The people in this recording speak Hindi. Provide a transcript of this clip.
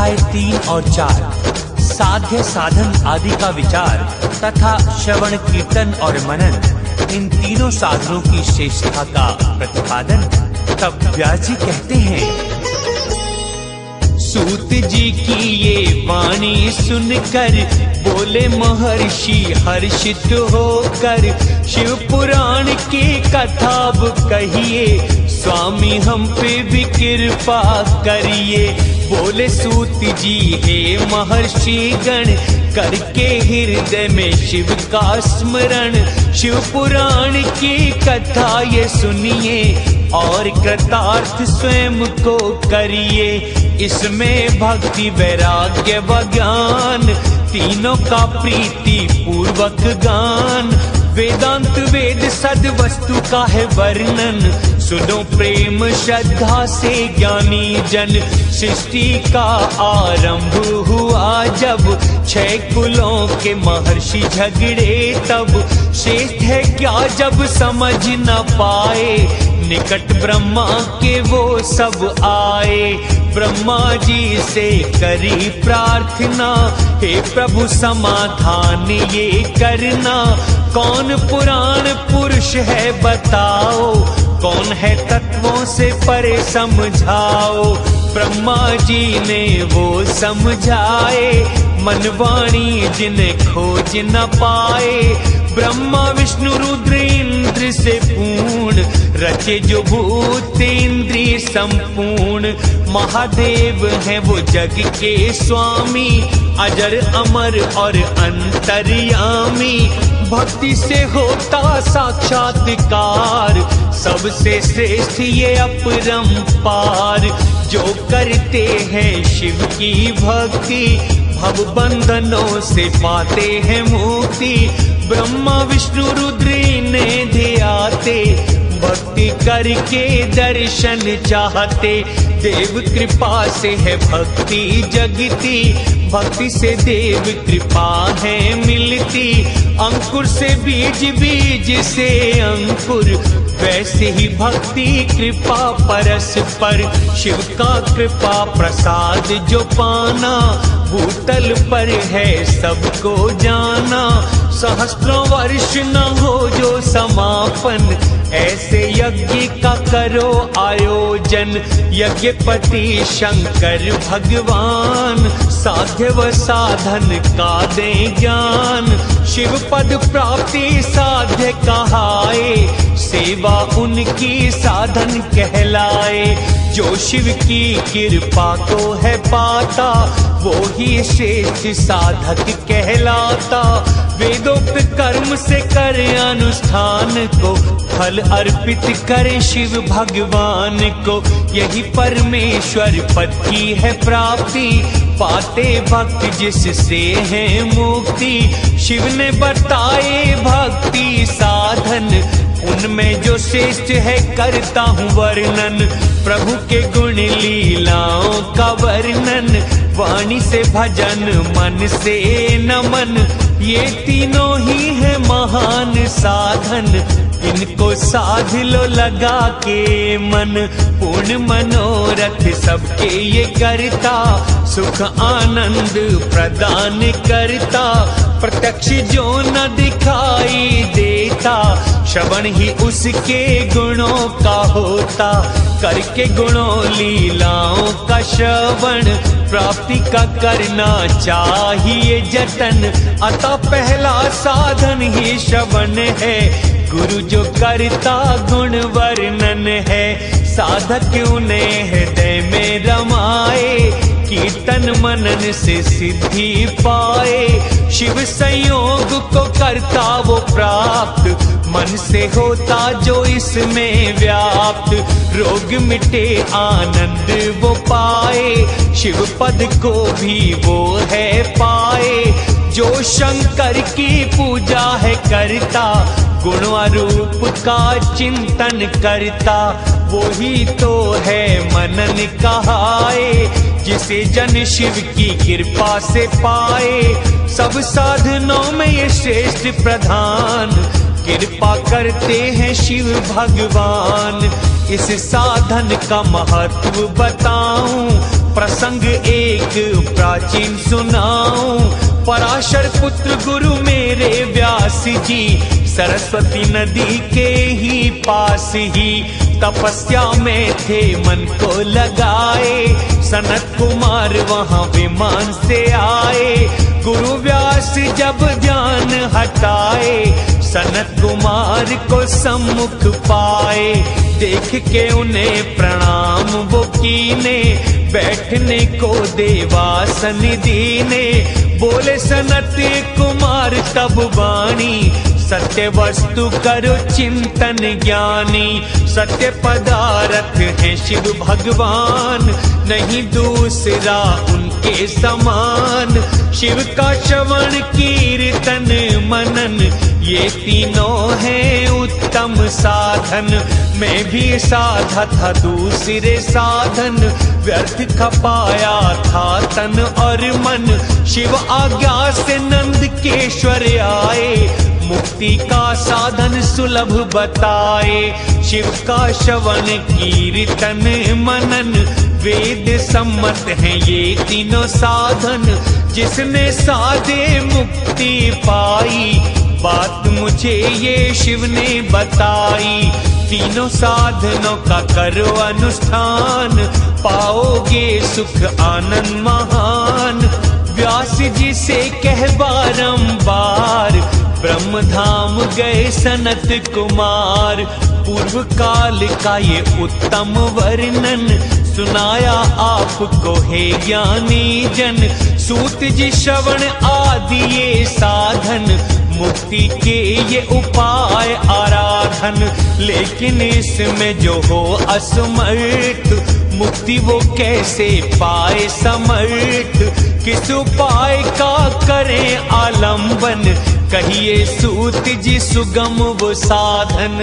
अध्याय 3 और 4 साध्य साधन आदि का विचार तथा श्रवण कीर्तन और मनन, इन तीनों साधनों की श्रेष्ठता का प्रतिपादन। तब व्यास जी कहते हैं, सूत जी की ये वाणी सुनकर बोले महर्षि हर्षित होकर, शिव पुराण की कथा अब कहिए, स्वामी हम पे भी कृपा करिए। बोले सूत जी हे महर्षि गण, करके हृदय में शिव का स्मरण, शिव पुराण की कथा ये सुनिए और कृतार्थ स्वयं को करिए। इसमें भक्ति वैराग्य व ज्ञान, तीनों का प्रीति पूर्वक गान। वेदांत वेद सद वस्तु का है वर्णन, सुनो प्रेम श्रद्धा से ज्ञानी जन। सृष्टि का आरंभ हुआ जब 6 कुलों के महर्षि झगड़े तब, श्रेष्ठ है क्या जब समझ न पाए, निकट ब्रह्मा के वो सब आए। ब्रह्मा जी से करी प्रार्थना, हे प्रभु समाधान ये करना, कौन पुराण पुरुष है बताओ, कौन है तत्वों से परे समझाओ। ब्रह्मा जी ने वो समझाए, मनवाणी जिन्हें खोज न पाए। ब्रह्मा विष्णु रुद्र इंद्र से पूर्ण, रचे जो भूत इंद्रिय संपूर्ण। महादेव हैं वो जग के स्वामी, अजर अमर और अंतर्यामी। भक्ति से होता साक्षात्कार, सबसे श्रेष्ठ ये अपरंपार। जो करते हैं शिव की भक्ति, भव बंधनों से पाते हैं मुक्ति। ब्रह्मा विष्णु रुद्र इन्हें ध्याते, भक्ति करके दर्शन चाहते। देव कृपा से है भक्ति जगती, भक्ति से देव कृपा है मिलती। अंकुर से बीज, बीज से अंकुर, वैसे ही भक्ति कृपा परस्पर। शिव का कृपा प्रसाद जो पाना, भूतल पर है सबको जाना। सहस्त्रों वर्ष न हो जो समापन, ऐसे यज्ञ का करो आयोजन। यज्ञपति शंकर भगवान, साध्य व साधन का दें ज्ञान। शिव पद प्राप्ति साध्य कहाए, सेवा उनकी साधन कहलाए। जो शिव की कृपा को है पाता, वो ही श्रेष्ठ साधक कहलाता। वेदोक्त कर्म से करे अनुष्ठान को, फल अर्पित करे शिव भगवान को। यही परमेश्वर पद की है प्राप्ति, पाते भक्त जिससे है मुक्ति। शिव ने बताए भक्ति साधन, उनमें जो श्रेष्ठ है करता हूँ वर्णन। प्रभु के गुण लीलाओं का वर्णन, वाणी से भजन मन से नमन। ये तीनों ही है महान साधन, इनको साध लो लगा के मन। पूर्ण मनोरथ सबके ये करता, सुख आनंद प्रदान करता। प्रत्यक्ष जो न दिखाई देता, श्रवण ही उसके गुणों का होता। करके गुणों लीलाओं का श्रवण, प्राप्ति का करना चाहिए जतन। अतः पहला साधन ही श्रवण है, गुरु जो करता गुण वर्णन है। साधक उन्हें हृदय में रमाए, कीर्तन मनन से सिद्धि पाए। शिव संयोग को करता वो प्राप्त, मन से होता जो इसमें व्याप्त। रोग मिटे आनंद वो पाए, शिव पद को भी वो है पाए। जो शंकर की पूजा है करता, गुणारूप का चिंतन करता। वो ही तो है मनन कहाए, जिसे जन शिव की कृपा से पाए। सब साधनों में ये श्रेष्ठ प्रधान, कृपा करते हैं शिव भगवान। इस साधन का महत्व बताऊं, प्रसंग एक प्राचीन सुनाऊं। पराशर पुत्र गुरु मेरे व्यास जी, सरस्वती नदी के ही पास ही तपस्या में थे मन को लगाए। सनत कुमार वहां विमान से आए, गुरु व्यास जब ध्यान हटाए, सनत कुमार को सम्मुख पाए। देख के उन्हें प्रणाम वो कीने, बैठने को देवासन दीने। बोले सनत कुमार तब वाणी, सत्य वस्तु करो चिंतन ज्ञानी। सत्य पदार्थ है शिव भगवान, नहीं दूसरा उनके समान। शिव का श्रवण कीर्तन मनन, ये तीनों हैं उत्तम साधन। मैं भी साधा था दूसरे साधन, व्यर्थ खपाया था तन और मन। शिव आज्ञा से नंद केश्वर आए, मुक्ति का साधन सुलभ बताए। शिव का श्रवण कीर्तन मनन, वेद सम्मत हैं ये तीनों साधन। जिसने साधे मुक्ति पाई, बात मुझे ये शिव ने बताई। तीनों साधनों का करो अनुष्ठान, पाओगे सुख आनंद महान। व्यास जी से कह बारंबार, ब्रह्म धाम गए सनत कुमार। पूर्व काल का ये उत्तम वर्णन, सुनाया आपको है ज्ञानी जन। सूत जी श्रवण आदि ये साधन, मुक्ति के ये उपाय आराधन। लेकिन इसमें जो हो असमर्थ, मुक्ति वो कैसे पाए समर्थ। किस उपाय का करें आलंबन, कहिए सूत जी सुगम वो साधन।